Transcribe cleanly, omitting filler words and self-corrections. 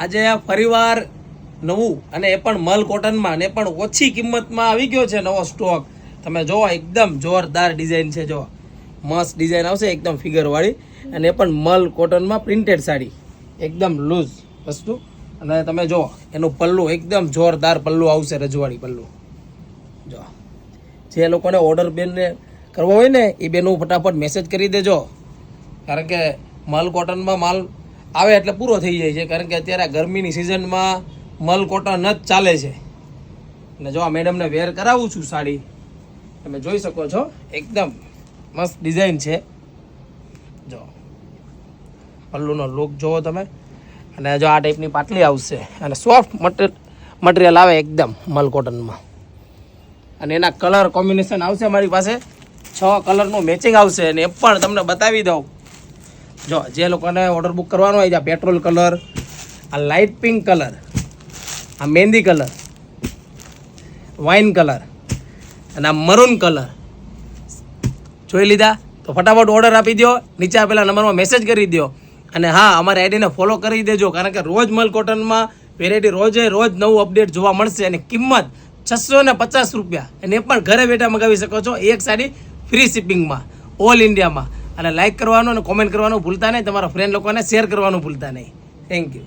આજે ફરીવાર નવું અને એ પણ મલ કોટનમાં ને પણ ઓછી કિંમતમાં આવી ગયો છે નવો સ્ટોક. તમે જોવો એકદમ જોરદાર ડિઝાઇન છે, જો મસ્ત ડિઝાઇન આવશે એકદમ ફિગરવાળી અને એ પણ મલ કોટનમાં પ્રિન્ટેડ સાડી એકદમ લૂઝ વસ્તુ. અને તમે જો એનું પલ્લું એકદમ જોરદાર પલ્લું આવશે, રજવાડી પલ્લું. જો જે લોકોને ઓર્ડર બેનને કરવો હોય ને એ બેનું ફટાફટ મેસેજ કરી દેજો, કારણ કે મલ કોટનમાં માલ આવે એટલે પૂરો થઈ જાય છે, કારણ કે અત્યારે ગરમીની સિઝનમાં મલ કોટન જ ચાલે છે. અને જો આ મેડમને વેર કરાવું છું સાડી, તમે જોઈ શકો છો એકદમ મસ્ત ડિઝાઇન છે. જો પલ્લુનો લુક જોવો તમે, અને જો આ ટાઈપની પાટલી આવશે અને સોફ્ટ મટીરિયલ આવે એકદમ મલ કોટનમાં. અને એના કલર કોમ્બિનેશન આવશે અમારી પાસે 6 કલરનું મેચિંગ આવશે, અને એ પણ તમને બતાવી દઉં. જો જે લોકોને ઓર્ડર બુક કરવાનો હોય, આ પેટ્રોલ કલર, આ લાઇટ પિંક કલર, આ મહેંદી કલર, વાઇન કલર અને આ મરૂન કલર જોઈ લીધા તો ફટાફટ ઓર્ડર આપી દો, નીચે આપેલા નંબરમાં મેસેજ કરી દો. અને હા, અમારી આઈડીને ફોલો કરી દેજો, કારણ કે રોજ મલ કોટનમાં વેરાયટી રોજ નવું અપડેટ જોવા મળશે. અને કિંમત 650 રૂપિયા, અને એ પણ ઘરે બેઠા મગાવી શકો છો, એક સાડી ફ્રી શિપિંગમાં ઓલ ઇન્ડિયામાં. અને લાઇક કરવાનું અને કોમેન્ટ કરવાનું ભૂલતા નહીં, તમારા ફ્રેન્ડ લોકોને શેર કરવાનું ભૂલતા નહીં. Thank you.